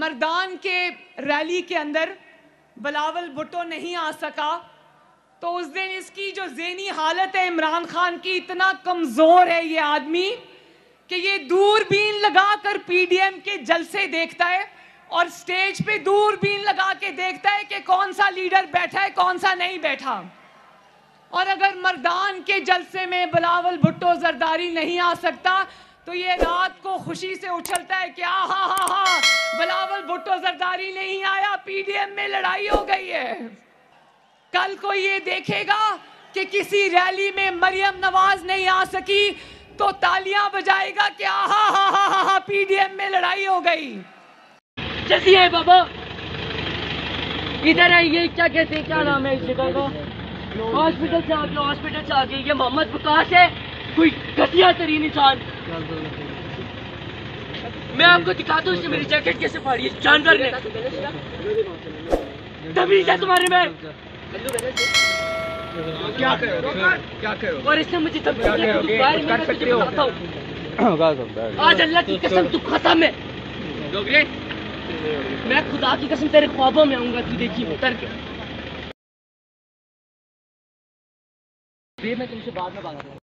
مردان کے ریلی کے اندر بلاول بھٹو نہیں آ سکا تو اس دن اس کی جو ذہنی حالت ہے عمران خان کی اتنا کمزور ہے یہ آدمی کہ یہ دوربین لگا کر پی ڈی ایم کے جلسے دیکھتا ہے اور سٹیج پہ دوربین لگا کے دیکھتا ہے کہ کون سا لیڈر بیٹھا ہے کون سا نہیں بیٹھا. اور اگر مردان کے جلسے میں بلاول بھٹو زرداری نہیں آ سکتا تو یہ رات کو خوشی سے اچھلتا ہے کہ آہا بلاول بھٹو زرداری نہیں آیا, پی ڈی ایم میں لڑائی ہو گئی ہے. کل کو یہ دیکھے گا کہ کسی ریلی میں مریم نواز نہیں آ سکی تو تالیاں بجائے گا کہ آہا پی ڈی ایم میں لڑائی ہو گئی. جیسی ہے بابا ادھر آئیے, کیا کہتے ہیں, کیا نام ہے اس جگہ کا, ہاسپٹل سے آگے, ہاسپٹل سے آگے. یہ محمد وکاس ہے, کوئی گھٹیا ترین انسان. میں آپ کو دکھاتا ہوں اس نے میری جیکٹ کیسے پھاڑی ہے جانور نے. تمیز ہے تمہارے میں, اور اس نے مجھے آج اللہ کی قسم تو ختم ہے. میں خدا کی قسم تیرے خوابوں میں آؤں گا, تو دیکھیے اتر کے. میں تم سے بعد میں بات کروں.